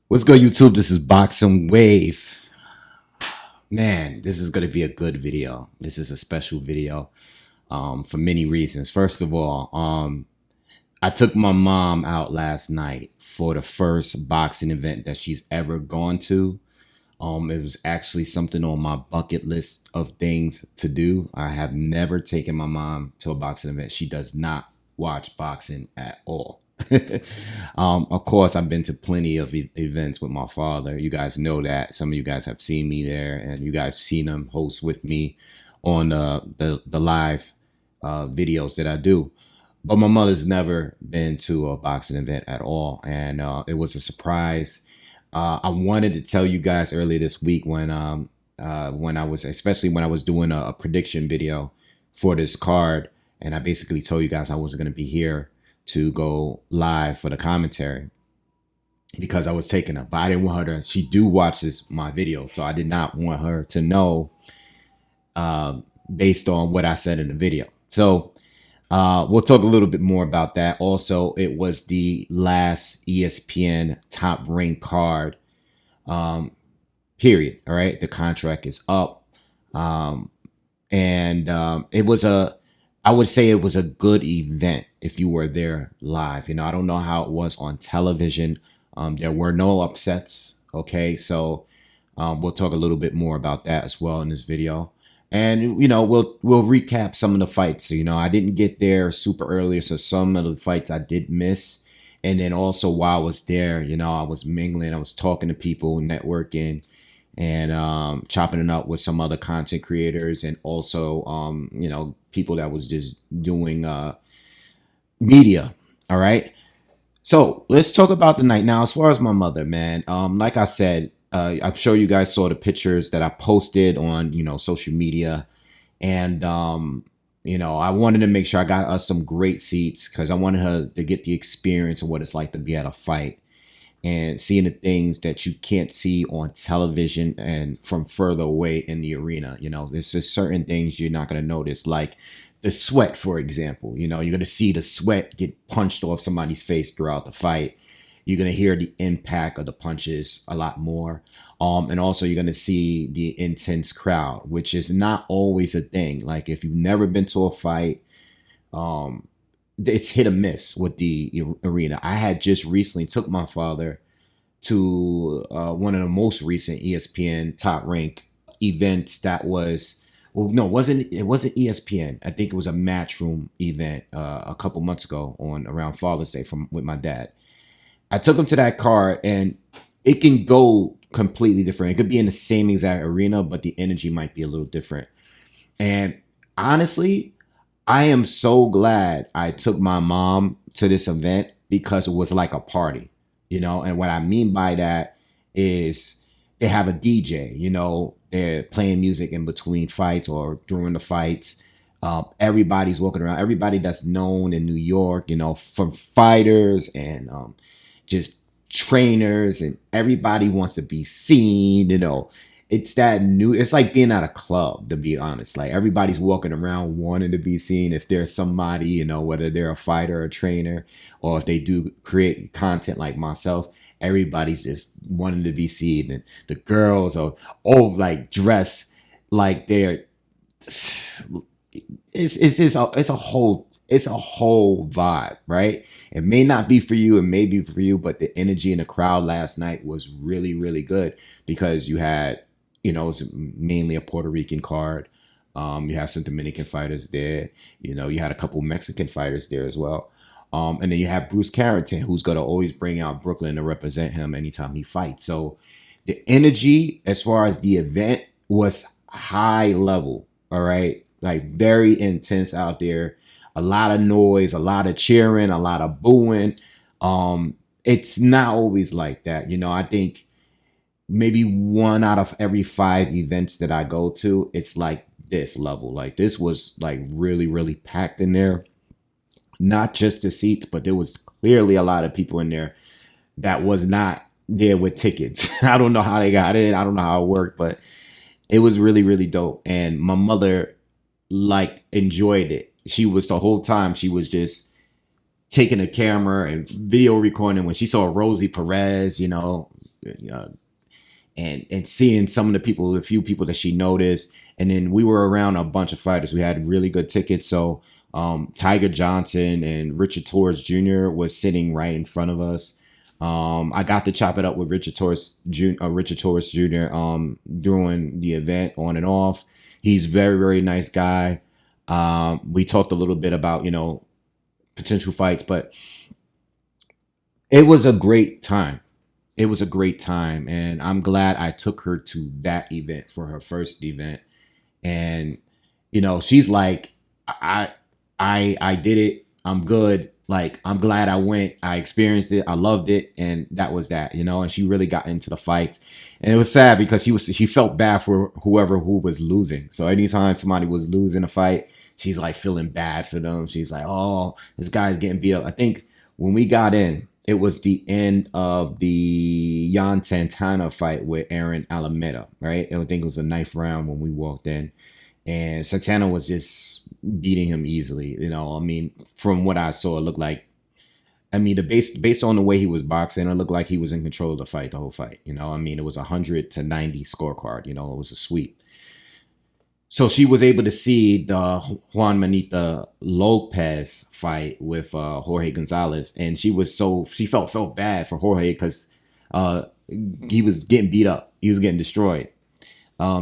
What's good, YouTube? This is Boxingwave. Man, this is going to be a good video. This is a special video for many reasons. First of all, I took my mom out last night for the first boxing event that she's ever gone to. It was actually something on my bucket list of things to do. I have never taken my mom to a boxing event. She does not watch boxing at all. Of course, I've been to plenty of events with my father. You guys know that. Some of you guys have seen me there, and you guys seen him host with me on the live videos that I do. But my mother's never been to a boxing event at all, and it was a surprise. I wanted to tell you guys earlier this week when I was, especially when I was doing a prediction video for this card, and I basically told you guys I wasn't going to be here to go live for the commentary because I was taking her. But I didn't want her to. She do watch my video, so I did not want her to know based on what I said in the video. So we'll talk a little bit more about that. Also, it was the last ESPN top ranked card. Period. All right, the contract is up, and it was a. I would say it was a good event if you were there live. You know, I don't know how it was on television. There were no upsets. Okay, so we'll talk a little bit more about that as well in this video. And you know, we'll recap some of the fights. You know, I didn't get there super early, so some of the fights I did miss. And then also while I was there, you know, I was mingling, I was talking to people, networking, and chopping it up with some other content creators, and also you know, people that was just doing media. All right, so let's talk about the night now. As far as my mother, man, like I said, I'm sure you guys saw the pictures that I posted on, you know, social media, and you know, I wanted to make sure I got us some great seats because I wanted her to get the experience of what it's like to be at a fight and seeing the things that you can't see on television and from further away in the arena. You know, there's just certain things you're not going to notice, like the sweat, for example. You know, you're going to see the sweat get punched off somebody's face throughout the fight. You're going to hear the impact of the punches a lot more. And also you're going to see the intense crowd, which is not always a thing. Like if you've never been to a fight, um, it's hit or miss with the arena. I had just recently took my father to one of the most recent ESPN top rank events. That was, well, no, it wasn't ESPN. I think it was a Matchroom event a couple months ago on around Father's Day from with my dad. I took him to that card, and it can go completely different. It could be in the same exact arena, but the energy might be a little different. And honestly, I am so glad I took my mom to this event because it was like a party, you know. And what I mean by that is they have a DJ, you know, they're playing music in between fights or during the fights. Everybody's walking around, everybody that's known in New York, you know, from fighters and just trainers, and everybody wants to be seen, you know. It's like being at a club, to be honest. Like everybody's walking around wanting to be seen. If there's somebody, you know, whether they're a fighter or a trainer, or if they do create content like myself, everybody's just wanting to be seen. And the girls are all like dressed like they're it's just it's a whole vibe, right? It may not be for you, it may be for you, but the energy in the crowd last night was really, really good because you had, you know, it's mainly a Puerto Rican card. You have some Dominican fighters there. You know, you had a couple Mexican fighters there as well. And then you have Bruce Carrington, who's going to always bring out Brooklyn to represent him anytime he fights. So the energy as far as the event was high level, all right? Like very intense out there. A lot of noise, a lot of cheering, a lot of booing. It's not always like that. You know, I think maybe one out of every five events that I go to, it's like this level. Like this was like really, really packed in there. Not just the seats, but there was clearly a lot of people in there that was not there with tickets. I don't know how they got in. I don't know how it worked, but it was really, really dope. And my mother like enjoyed it. She was the whole time, she was just taking a camera and video recording when she saw Rosie Perez, you know, uh, and seeing some of the people, the few people that she noticed, and then we were around a bunch of fighters. We had really good tickets, so Tiger Johnson and Richard Torres Jr. was sitting right in front of us. I got to chop it up with Richard Torres Jr. During the event on and off. He's very very nice guy. We talked a little bit about potential fights, but it was a great time. It was a great time, and I'm glad I took her to that event for her first event. And she's like, I did it. I'm good. Like, I'm glad I went. I experienced it. I loved it, and that was that. And she really got into the fights, and it was sad because she felt bad for who was losing. So anytime somebody was losing a fight, she's like feeling bad for them. She's like, oh, this guy's getting beat up. I think when we got in, it was the end of the Jan Santana fight with Aaron Alameda, right? I think it was the ninth round when we walked in, and Santana was just beating him easily. I mean, from what I saw, it looked like. I mean, the based on the way he was boxing, it looked like he was in control of the fight, the whole fight. I mean, it was 100-90 scorecard. It was a sweep. So she was able to see the Juan Manita Lopez fight with Jorge Gonzalez, and she felt so bad for Jorge because he was getting beat up, he was getting destroyed.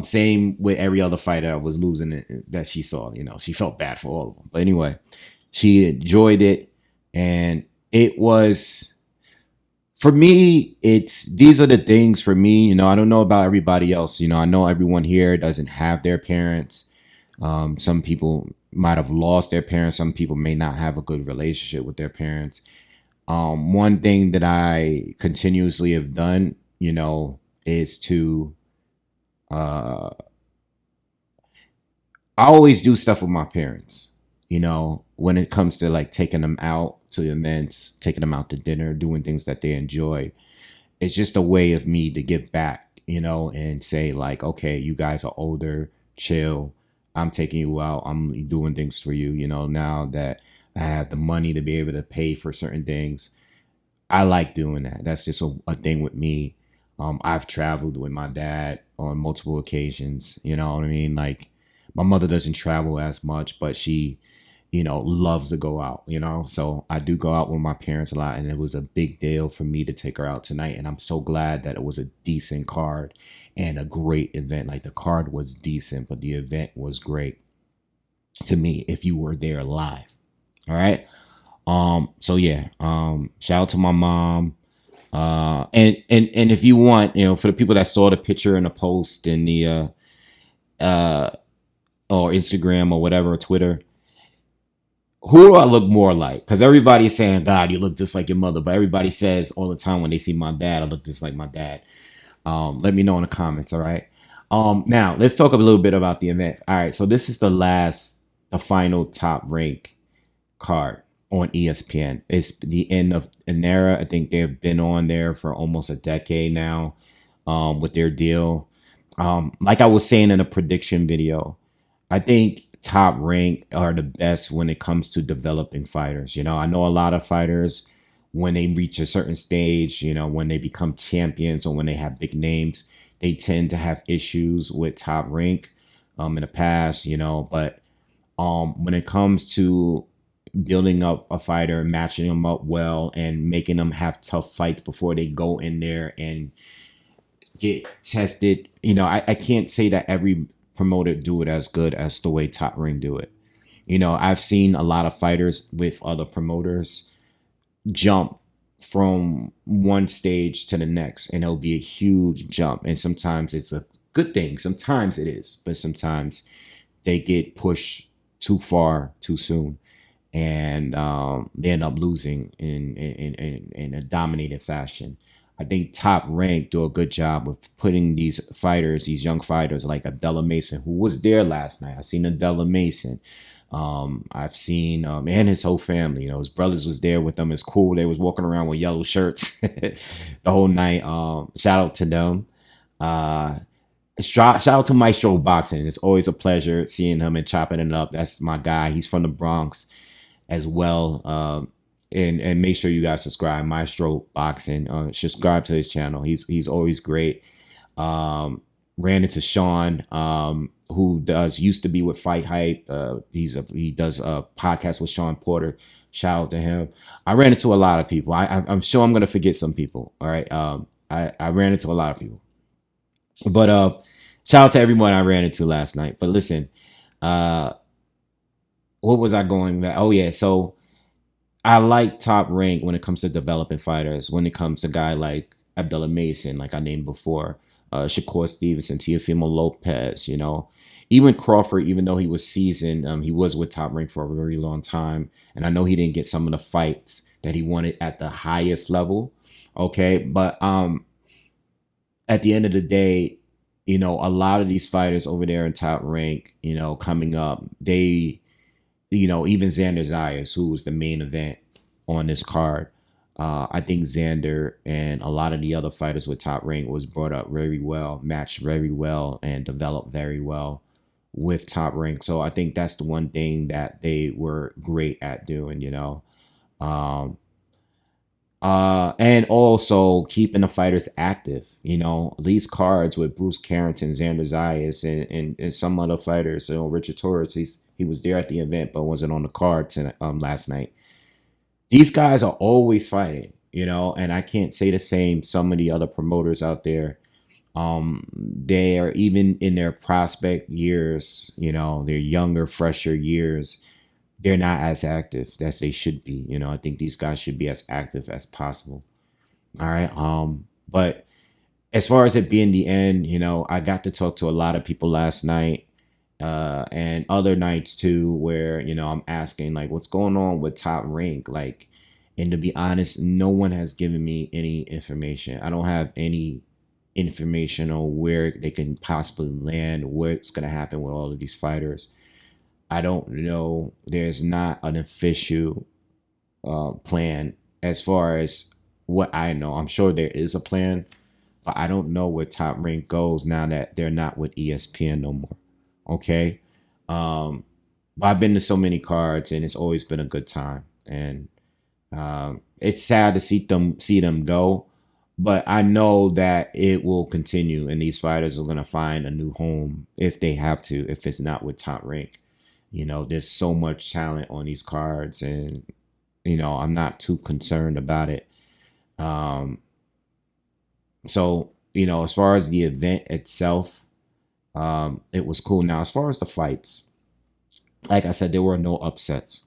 Same with every other fighter that was losing that she saw. She felt bad for all of them. But anyway, she enjoyed it, and it was. For me, these are the things for me. I don't know about everybody else. I know everyone here doesn't have their parents. Some people might have lost their parents. Some people may not have a good relationship with their parents. One thing that I continuously have done, is to I always do stuff with my parents, when it comes to like taking them out to events, taking them out to dinner, doing things that they enjoy. It's just a way of me to give back, and say like, okay, you guys are older, chill. I'm taking you out. I'm doing things for you, now that I have the money to be able to pay for certain things. I like doing that. That's just a thing with me. I've traveled with my dad on multiple occasions. You know what I mean? Like, my mother doesn't travel as much, but she, loves to go out, So I do go out with my parents a lot, and it was a big deal for me to take her out tonight. And I'm so glad that it was a decent card and a great event. Like, the card was decent, but the event was great to me if you were there live. All right. So yeah, shout out to my mom. And if you want, for the people that saw the picture in the post in the or Instagram or whatever, or Twitter, who do I look more like? Because everybody's saying, God, you look just like your mother. But everybody says all the time when they see my dad, I look just like my dad. Let me know in the comments, all right? Now, let's talk a little bit about the event. All right, so this is the final top rank card on ESPN. It's the end of an era. I think they've been on there for almost a decade now with their deal. Like I was saying in a prediction video, I think Top Rank are the best when it comes to developing fighters. I know a lot of fighters, when they reach a certain stage, when they become champions or when they have big names, they tend to have issues with Top Rank in the past, but when it comes to building up a fighter, matching them up well, and making them have tough fights before they go in there and get tested, I can't say that every promoter do it as good as the way Top Ring do it. I've seen a lot of fighters with other promoters jump from one stage to the next, and it'll be a huge jump. And sometimes it's a good thing. Sometimes it is, but sometimes they get pushed too far too soon, and they end up losing in a dominated fashion. I think Top Rank do a good job of putting these young fighters like Abdullah Mason, who was there last night. I've seen Abdullah Mason. I've seen and his whole family. His brothers was there with them. It's cool. They was walking around with yellow shirts the whole night. Shout out to them. Shout out to Maestro Boxing. It's always a pleasure seeing him and chopping it up. That's my guy. He's from the Bronx as well. and make sure you guys subscribe. Maestro Boxing. Subscribe to his channel. He's always great. Ran into Sean, who does used to be with Fight Hype. He does a podcast with Sean Porter. Shout out to him. I ran into a lot of people. I'm sure I'm gonna forget some people. All right. I ran into a lot of people, but shout out to everyone I ran into last night. But listen, what was I going back? Oh yeah, so I like Top Rank when it comes to developing fighters. When it comes to guy like Abdullah Mason, like I named before, Shakur Stevenson, Teofimo Lopez, even Crawford, even though he was seasoned, he was with Top Rank for a very long time, and I know he didn't get some of the fights that he wanted at the highest level. Okay, but at the end of the day, a lot of these fighters over there in Top Rank, coming up, they even Xander Zayas, who was the main event on this card. I think Xander and a lot of the other fighters with Top Rank was brought up very well, matched very well, and developed very well with Top Rank. So I think that's the one thing that they were great at doing, Um, and also keeping the fighters active. These cards with Bruce Carrington, Xander Zayas, and some other fighters. Richard Torres, he was there at the event, but wasn't on the card tonight, last night. These guys are always fighting, and I can't say the same. Some of the other promoters out there, they are even in their prospect years, their younger, fresher years. They're not as active as they should be. I think these guys should be as active as possible. All right. But as far as it being the end, I got to talk to a lot of people last night, and other nights too, where, I'm asking like, what's going on with Top Rank? Like, and to be honest, no one has given me any information. I don't have any information on where they can possibly land, what's going to happen with all of these fighters. I don't know. There's not an official plan as far as what I know. I'm sure there is a plan, but I don't know where Top Rank goes now that they're not with ESPN no more. Okay. But I've been to so many cards and it's always been a good time. And it's sad to see them go, but I know that it will continue and these fighters are going to find a new home if they have to, if it's not with Top Rank. There's so much talent on these cards and, I'm not too concerned about it. So, as far as the event itself, it was cool. Now, as far as the fights, like I said, there were no upsets.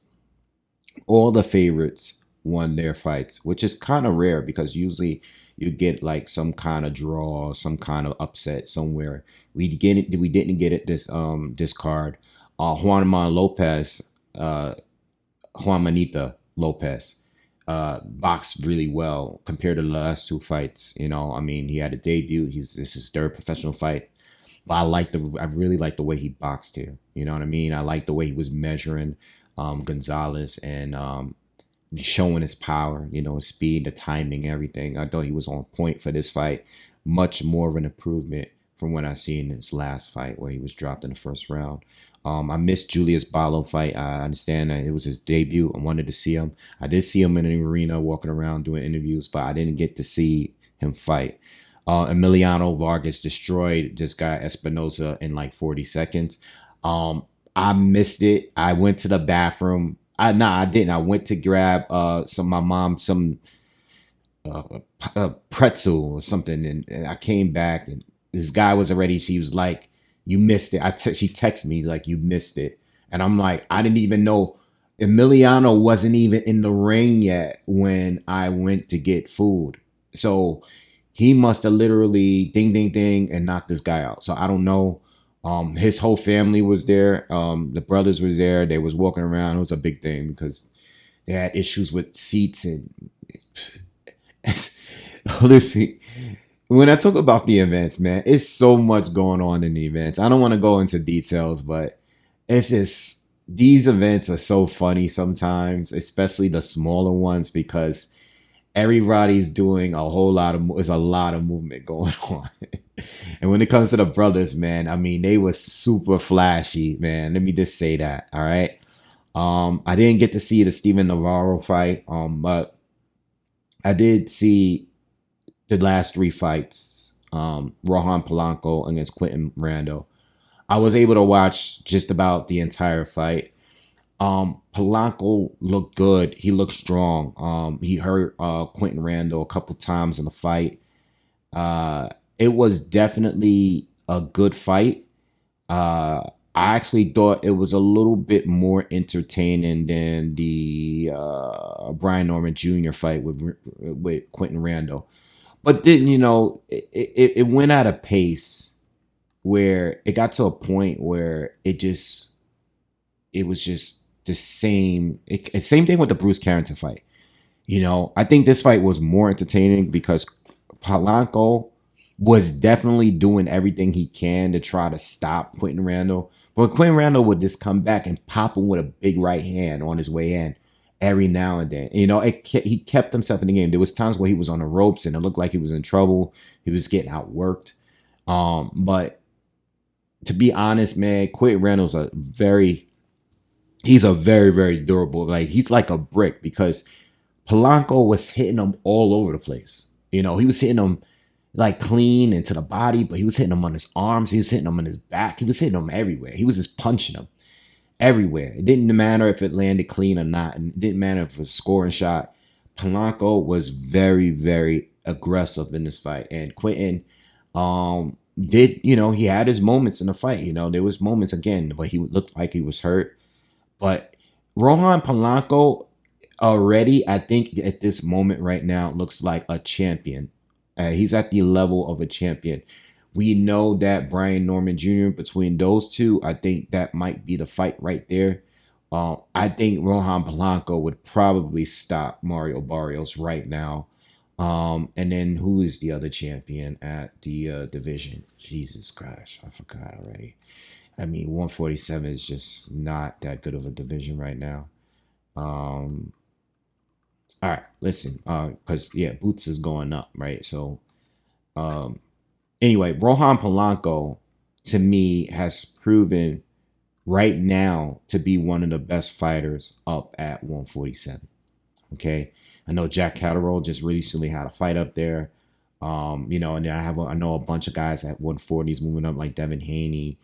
All the favorites won their fights, which is kind of rare because usually you get like some kind of draw, some kind of upset somewhere. We didn't get it this card. Juan Manita Lopez boxed really well compared to the last two fights. He had a debut. This is his third professional fight. But I really like the way he boxed here. You know what I mean? I like the way he was measuring Gonzalez and showing his power, his speed, the timing, everything. I thought he was on point for this fight. Much more of an improvement from what I seen in his last fight where he was dropped in the first round. I missed Julius Barlow fight. I understand that it was his debut. I wanted to see him. I did see him in the arena walking around doing interviews, but I didn't get to see him fight. Emiliano Vargas destroyed this guy Espinosa in like 40 seconds. I missed it. I went to the bathroom. I didn't. I went to grab my mom some pretzel or something, and I came back and this guy was already. She was like, "You missed it." She texted me like, "You missed it," and I'm like, I didn't even know Emiliano wasn't even in the ring yet when I went to get food. So he must have literally ding ding ding and knocked this guy out. So I don't know. His whole family was there. The brothers was there. They was walking around. It was a big thing because they had issues with seats and when I talk about the events, man, it's so much going on in the events. I don't want to go into details, but it's just these events are so funny sometimes, especially the smaller ones, because everybody's doing a lot of movement going on. And when it comes to the brothers, man, I mean, they were super flashy, man. Let me just say that. All right. I didn't get to see the Steven Navarro fight, but I did see the last three fights. Rohan Polanco against Quentin Rando. I was able to watch just about the entire fight. Polanco looked good. He looked strong. He hurt Quentin Rando a couple times in the fight. It was definitely a good fight. I actually thought it was a little bit more entertaining than the Brian Norman Jr. fight with Quentin Rando. But then it went at a pace where it got to a point where it was just the same. Same thing with the Bruce Carrington fight. I think this fight was more entertaining because Polanco was definitely doing everything he can to try to stop Quentin Randall. But Quentin Randall would just come back and pop him with a big right hand on his way in every now and then. He kept himself in the game. There was times where he was on the ropes and it looked like he was in trouble. He was getting outworked. But to be honest, man, Quentin Randall's he's a very, very durable. Like he's like a brick because Polanco was hitting him all over the place. He was hitting him like clean into the body, but he was hitting him on his arms. He was hitting him on his back. He was hitting him everywhere. He was just punching him everywhere. It didn't matter if it landed clean or not. And it didn't matter if it was a scoring shot. Polanco was very, very aggressive in this fight. And Quentin he had his moments in the fight. There was moments again where he looked like he was hurt. But Rohan Polanco already, I think at this moment right now, looks like a champion. He's at the level of a champion. We know that Brian Norman Jr., between those two, I think that might be the fight right there. I think Rohan Polanco would probably stop Mario Barrios right now. And then who is the other champion at the division? Jesus Christ, I forgot already. I mean, 147 is just not that good of a division right now. All right, listen, because Boots is going up, right? So, anyway, Rohan Polanco to me has proven right now to be one of the best fighters up at 147. Okay, I know Jack Catterall just recently had a fight up there. And then I know a bunch of guys at 140s moving up like Devin Haney.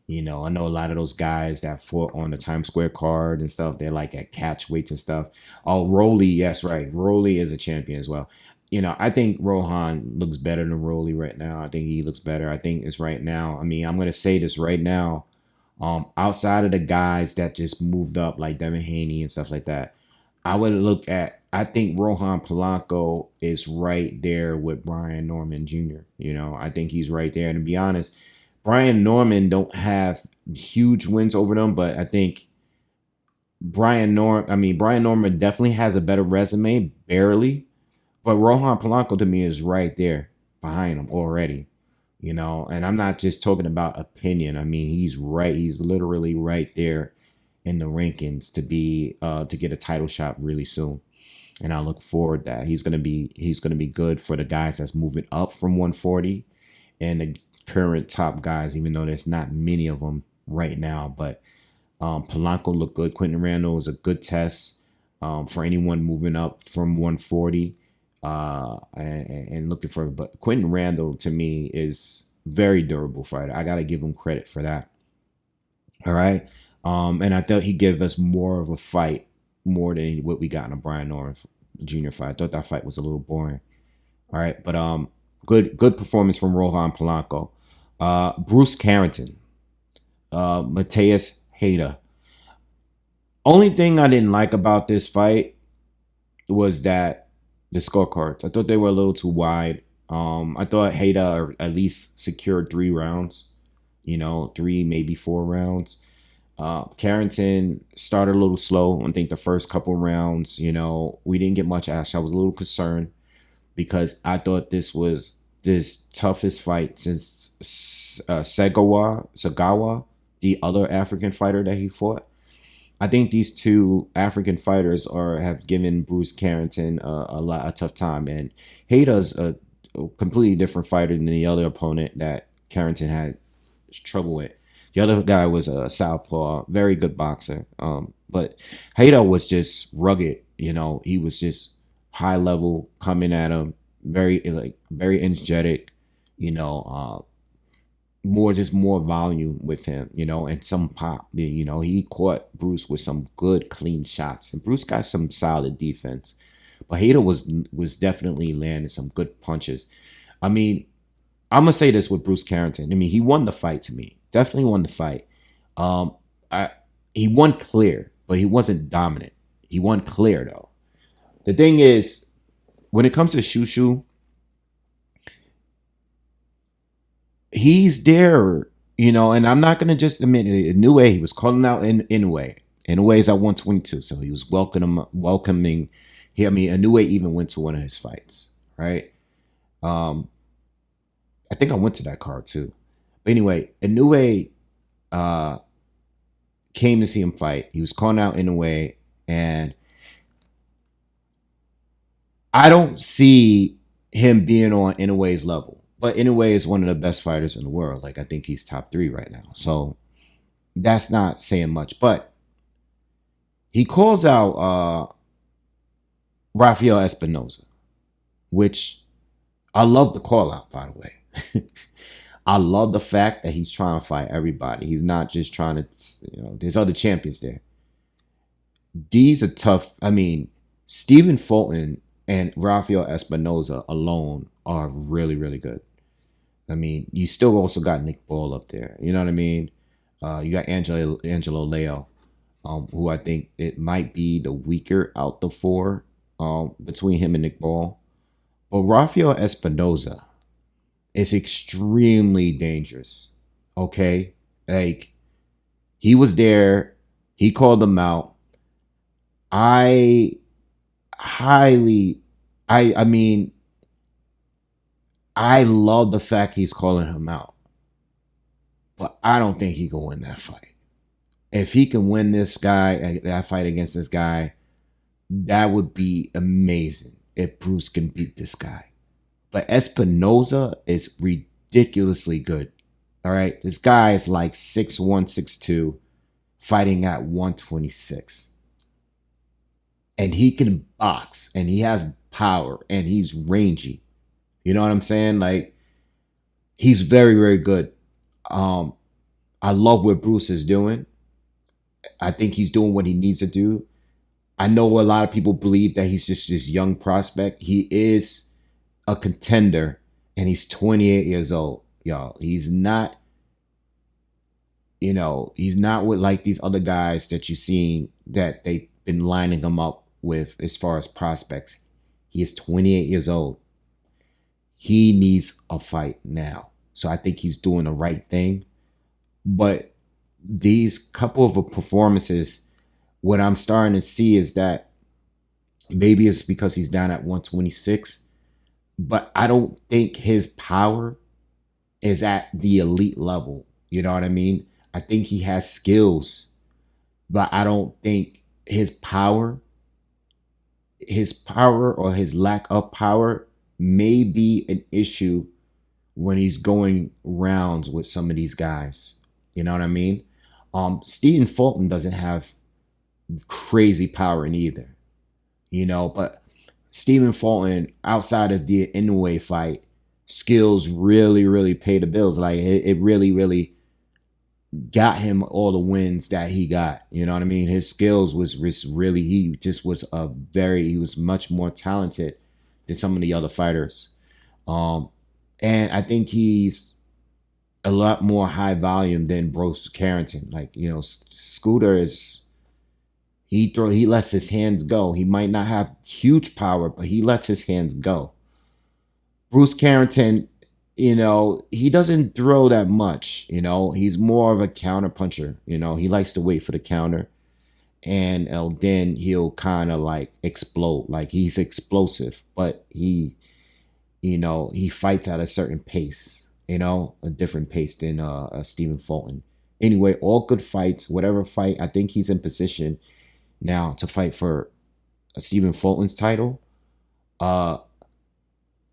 I know a lot of those guys that fought on the Times Square card and stuff. They're like at catch weights and stuff. Oh, Rolly, yes, right. Rolly is a champion as well. I think Rohan looks better than Rolly right now. I think he looks better. I think it's right now. I mean, I'm going to say this right now. Outside of the guys that just moved up like Devin Haney and stuff like that, I think Rohan Polanco is right there with Brian Norman Jr. I think he's right there. And to be honest, Brian Norman don't have huge wins over them, but I think Brian Norman definitely has a better resume, barely. But Rohan Polanco to me is right there behind him already. And I'm not just talking about opinion. I mean, he's right. He's literally right there in the rankings to get a title shot really soon. And I look forward to that. He's gonna be good for the guys that's moving up from 140 and the current top guys, even though there's not many of them right now. But Polanco looked good. Quentin Randall is a good test for anyone moving up from 140 and looking for. But Quentin Randall to me is very durable fighter. I gotta give him credit for that. All right. And I thought he'd give us more of a fight, more than what we got in a Brian Norman Jr. fight. I thought that fight was a little boring. All right, but good performance from Rohan Polanco. Bruce Carrington, Mateus Hayda. Only thing I didn't like about this fight was that the scorecards. I thought they were a little too wide. I thought Hayda at least secured 3 rounds. 3, maybe 4 rounds. Carrington started a little slow. I think the first couple rounds, we didn't get much action. I was a little concerned because I thought this was this toughest fight since Sagawa, the other African fighter that he fought. I think these two African fighters have given Bruce Carrington a tough time, and Hayda's a completely different fighter than the other opponent that Carrington had trouble with. The other guy was a southpaw, very good boxer. But Hato was just rugged. He was just high level coming at him, very energetic. You know, more volume with him. And some pop. He caught Bruce with some good clean shots, and Bruce got some solid defense. But Hato was definitely landing some good punches. I mean, I'm gonna say this with Bruce Carrington. I mean, he won the fight to me. Definitely won the fight. Um, I He won clear, but he wasn't dominant. He won clear though. The thing is, when it comes to Shushu, he's there, and I'm not gonna just admit it. In New Way, he was calling out in way. In way is at 122, so he was welcoming. I mean, a New Way even went to one of his fights, right? Um, I think I went to that card too. But anyway, Inoue uh, came to see him fight. He was calling out Inoue, and I don't see him being on Inoue's level. But Inoue is one of the best fighters in the world. Like, I think he's top 3 right now. So that's not saying much. But he calls out Rafael Espinoza, which I love the call out, by the way. I love the fact that he's trying to fight everybody. He's not just trying to, there's other champions there. These are tough. I mean, Stephen Fulton and Rafael Espinoza alone are really, really good. I mean, you still also got Nick Ball up there. You know what I mean? You got Angelo Leo, who I think it might be the weaker out the 4 between him and Nick Ball. But Rafael Espinoza is extremely dangerous. Okay? Like, he was there. He called them out. I mean, I love the fact he's calling him out. But I don't think he can win that fight. If he can win that fight against this guy, that would be amazing if Bruce can beat this guy. But Espinoza is ridiculously good. All right. This guy is like 6'1", 6'2", fighting at 126. And he can box, and he has power, and he's rangy. You know what I'm saying? Like, he's very, very good. I love what Bruce is doing. I think he's doing what he needs to do. I know a lot of people believe that he's just this young prospect. He is a contender, and he's 28 years old, y'all. He's not with like these other guys that you've seen that they've been lining him up with as far as prospects. He is 28 years old. He needs a fight now. So I think he's doing the right thing. But these couple of performances, what I'm starting to see is that maybe it's because he's down at 126, but I don't think his power is at the elite level. You know what I mean? I think he has skills, but I don't think his power or his lack of power may be an issue when he's going rounds with some of these guys. You know what I mean? Stephen Fulton doesn't have crazy power in either, but Stephen Fulton, outside of the Inoue fight, skills really, really pay the bills. Like, it really, really got him all the wins that he got. You know what I mean? His skills was really, he was much more talented than some of the other fighters. And I think he's a lot more high volume than Bruce Carrington. Like, Scooter is, he lets his hands go. He might not have huge power, but he lets his hands go. Bruce Carrington, he doesn't throw that much. He's more of a counter puncher. He likes to wait for the counter, and then he'll kind of like explode. Like, he's explosive, but he fights at a certain pace. A different pace than Stephen Fulton. Anyway, all good fights. Whatever fight, I think he's in position now to fight for Stephen Fulton's title. I'm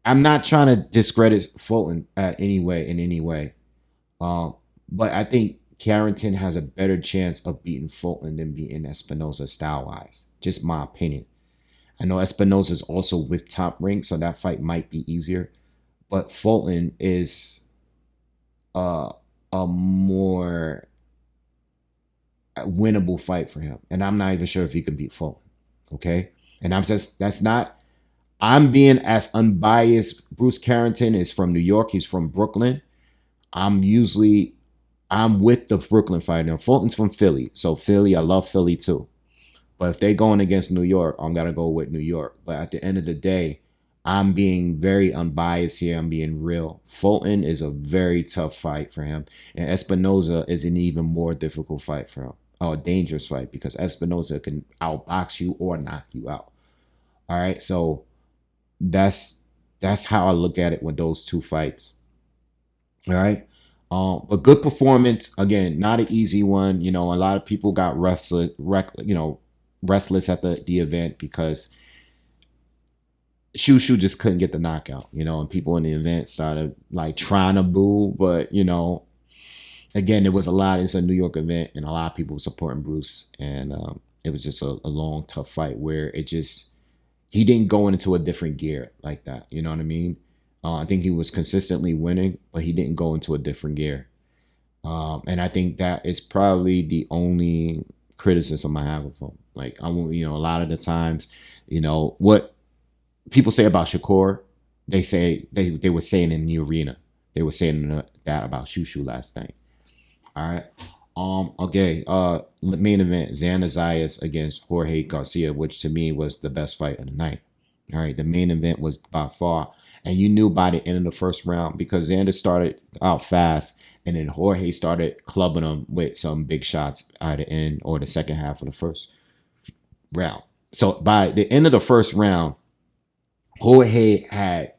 not trying to discredit Fulton in any way. But I think Carrington has a better chance of beating Fulton than beating Espinoza style wise. Just my opinion. I know Espinoza is also with Top Rank, so that fight might be easier. But Fulton is a a more winnable fight for him, and I'm not even sure if he could beat Fulton. Okay, and I'm just that's not. I'm being as unbiased. Bruce Carrington is from New York. He's from Brooklyn. I'm usually I'm with the Brooklyn fighter. Fulton's from Philly, so Philly. I love Philly too. But if they're going against New York, I'm gonna go with New York. But at the end of the day, I'm being very unbiased here. I'm being real. Fulton is a very tough fight for him, and Espinoza is an even more difficult fight for him. Oh, a dangerous fight because Espinoza can outbox you or knock you out. All right, so that's that's how I look at it with those two fights. All right. But good performance. Again, not an easy one. You know, a lot of people got restless at the event because Shushu just couldn't get the knockout, you know, and people in the event started like trying to boo, but you know, again, it was a lot. It's a New York event, and a lot of people were supporting Bruce, and it was just a long, tough fight where it just he didn't go into a different gear like that. You know what I mean? I think he was consistently winning, but he didn't go into a different gear. And I think that is probably the only criticism I have of him. Like you know, a lot of the times, you know, what people say about Shakur, they say they were saying in the arena. They were saying that about Shushu last night. All right. Okay. Main event: Xander Zayas against Jorge Garcia, which to me was the best fight of the night. All right. The main event was by far, and you knew by the end of the first round because Xander started out fast, and then Jorge started clubbing him with some big shots at the end or the second half of the first round. So by the end of the first round, Jorge had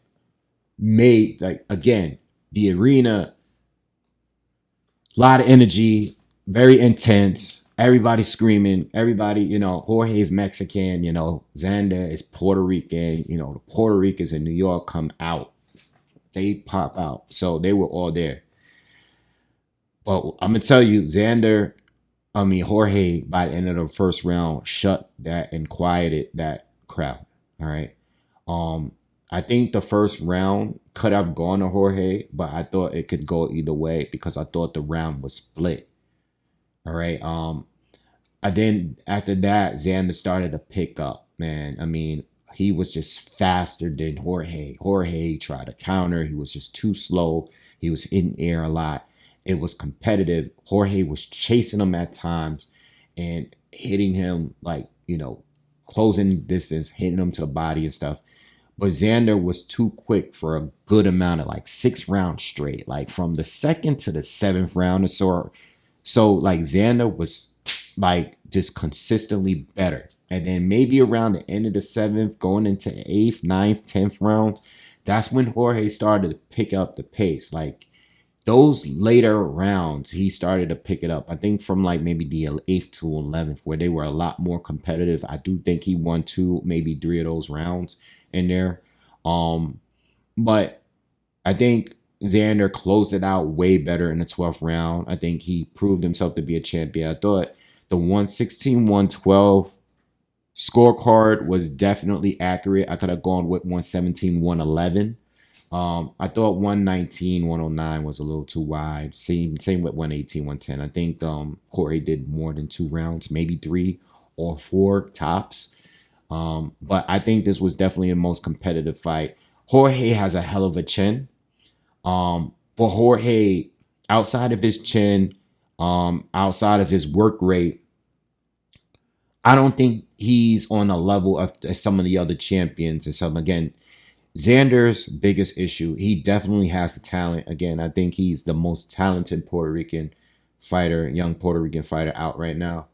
made like again the arena, a lot of energy, very intense. Everybody screaming. Everybody, you know, Jorge is Mexican. You know, Xander is Puerto Rican. You know, the Puerto Ricans in New York come out. They pop out. So they were all there. But I'm gonna tell you, Jorge, by the end of the first round, shut that and quieted that crowd. All right. Um, I think the first round could have gone to Jorge, but I thought it could go either way because I thought the round was split. All right. I then after that, Xander started to pick up. Man, I mean, he was just faster than Jorge. Jorge tried to counter. He was just too slow. He was in air a lot. It was competitive. Jorge was chasing him at times and hitting him like, you know, closing distance, hitting him to the body and stuff. But Xander was too quick for a good amount of like 6 rounds straight, like from the second to the seventh round or so. So like Xander was like just consistently better. And then maybe around the end of the seventh, going into eighth, ninth, 10th round, that's when Jorge started to pick up the pace. Like those later rounds, he started to pick it up. I think from like maybe the eighth to 11th, where they were a lot more competitive. I do think he won 2, maybe 3 of those rounds in there. Um, but I think Xander closed it out way better in the 12th round. I think he proved himself to be a champion. I thought the 116-112 scorecard was definitely accurate. I could have gone with 117-111. I thought 119-109 was a little too wide. Same with 118-110. I think Jorge did more than 2 rounds, maybe 3 or 4 tops. But I think this was definitely the most competitive fight. Jorge has a hell of a chin. But Jorge, outside of his chin, outside of his work rate, I don't think he's on a level of some of the other champions and some. Again, Xander's biggest issue, he definitely has the talent. Again, I think he's the most talented Puerto Rican fighter, young Puerto Rican fighter out right now.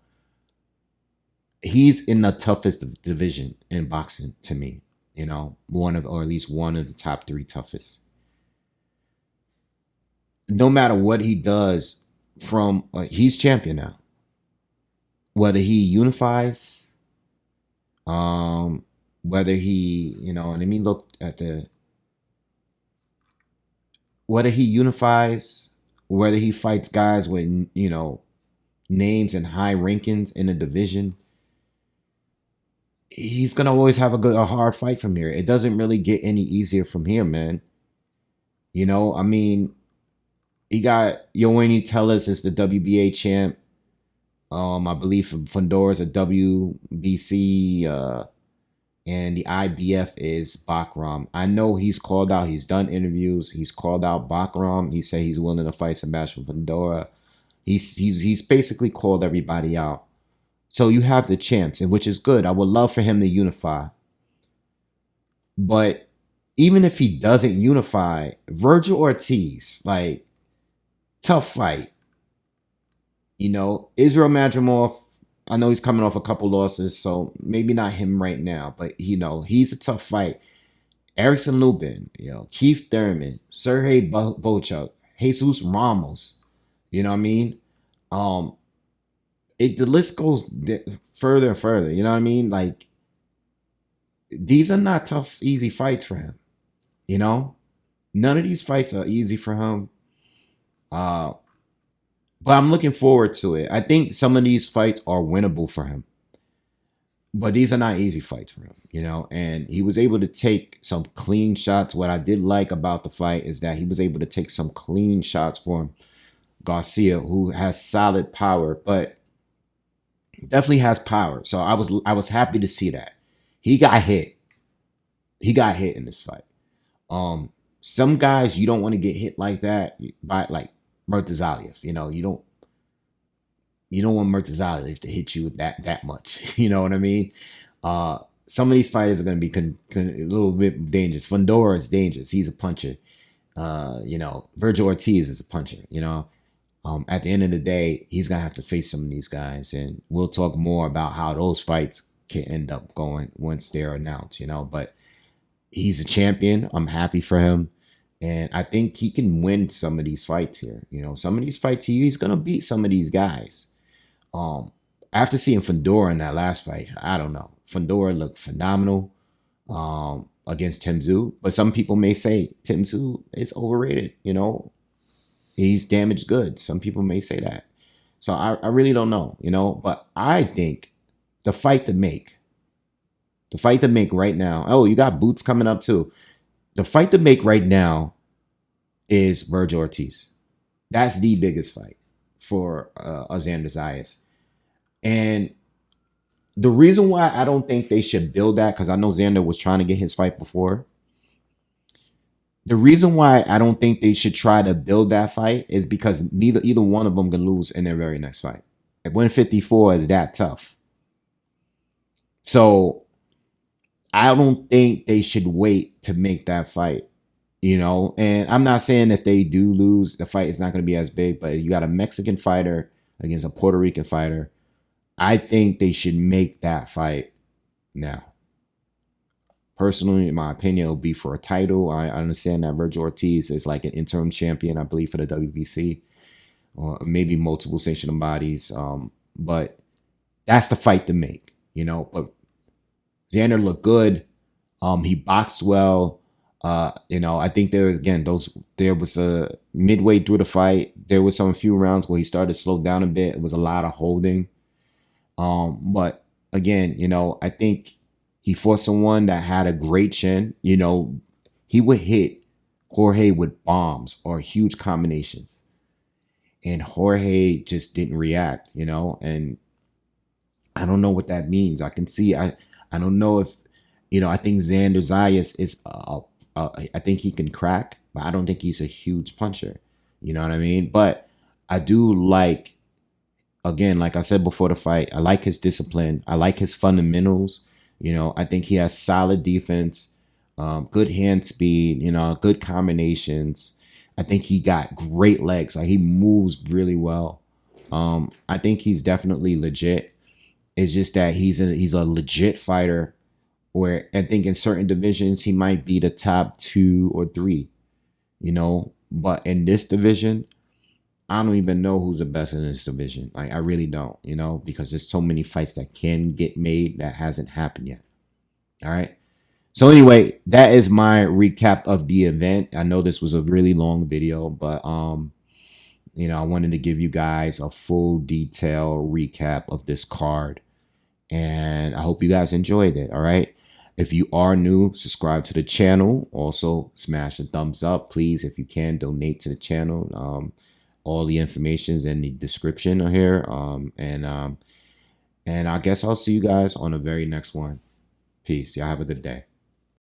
He's in the toughest division in boxing to me. You know, or at least one of the top 3 toughest. No matter what he does, he's champion now. Whether he unifies, whether he, you know, let me look at whether he unifies whether he fights guys with, names and high rankings in the division, he's gonna always have a hard fight from here. It doesn't really get any easier from here, man. I mean, he got Yoani Tellis as the WBA champ. I believe Fundora's a WBC, and the IBF is Bakram. I know he's called out. He's done interviews. He's called out Bakram. He said he's willing to fight Sebastian Fundora. He's basically called everybody out. So you have the champs, and which is good. I would love for him to unify. But even if he doesn't unify, Virgil Ortiz, like, tough fight. Israel Madrimov, I know he's coming off a couple losses, so maybe not him right now, but he's a tough fight. Erickson Lubin, Keith Thurman, Sergey Bochuk, Jesus Ramos. You know what I mean? The list goes further and further. You know what I mean? Like, these are not tough, easy fights for him. None of these fights are easy for him. But I'm looking forward to it. I think some of these fights are winnable for him. But these are not easy fights for him, and he was able to take some clean shots. What I did like about the fight is that he was able to take some clean shots for him. Garcia, who has solid power, but definitely has power. So I was happy to see that. He got hit. He got hit in this fight. Some guys you don't want to get hit like that by, like Murtazaliev. You don't want Murtazaliev to hit you that much. You know what I mean? Some of these fighters are going to be a little bit dangerous. Fundora is dangerous. He's a puncher. Virgil Ortiz is a puncher. At the end of the day, he's going to have to face some of these guys. And we'll talk more about how those fights can end up going once they're announced, But he's a champion. I'm happy for him. And I think he can win some of these fights here. Some of these fights he's going to beat some of these guys. After seeing Fundora in that last fight, I don't know. Fundora looked phenomenal against Tim Tszyu. But some people may say Tim Tszyu is overrated, He's damaged goods. Some people may say that. So I really don't know, But I think the fight to make right now. Oh, you got Boots coming up too. The fight to make right now is Virgil Ortiz. That's the biggest fight for Xander Zayas. And the reason why I don't think they should build that, because I know Xander was trying to get his fight before. The reason why I don't think they should try to build that fight is because either one of them can lose in their very next fight. At 154 is that tough. So I don't think they should wait to make that fight, And I'm not saying if they do lose, the fight is not going to be as big, but you got a Mexican fighter against a Puerto Rican fighter. I think they should make that fight now. Personally, in my opinion, it'll be for a title. I understand that Virgil Ortiz is like an interim champion, I believe, for the WBC, or maybe multiple sanctioning bodies. But that's the fight to make, But Xander looked good. He boxed well. I think there was a midway through the fight, there was some few rounds where he started to slow down a bit. It was a lot of holding. But again, I think he fought someone that had a great chin. He would hit Jorge with bombs or huge combinations. And Jorge just didn't react, and I don't know what that means. I can see, I don't know if, I think Xander Zayas is, I think he can crack, but I don't think he's a huge puncher. You know what I mean? But I do like, again, like I said before the fight, I like his discipline. I like his fundamentals. I think he has solid defense, good hand speed, good combinations. I think he got great legs. Like, he moves really well. I think he's definitely legit. It's just that he's a legit fighter, where I think in certain divisions he might be the top 2 or 3, But in this division, I don't even know who's the best in this division. Like, I really don't, because there's so many fights that can get made that hasn't happened yet. All right. So anyway, that is my recap of the event. I know this was a really long video, but I wanted to give you guys a full detail recap of this card, and I hope you guys enjoyed it. All right. If you are new, subscribe to the channel. Also, smash the thumbs up, please. If you can, donate to the channel. All the information is in the description here. And I guess I'll see you guys on the very next one. Peace. Y'all have a good day.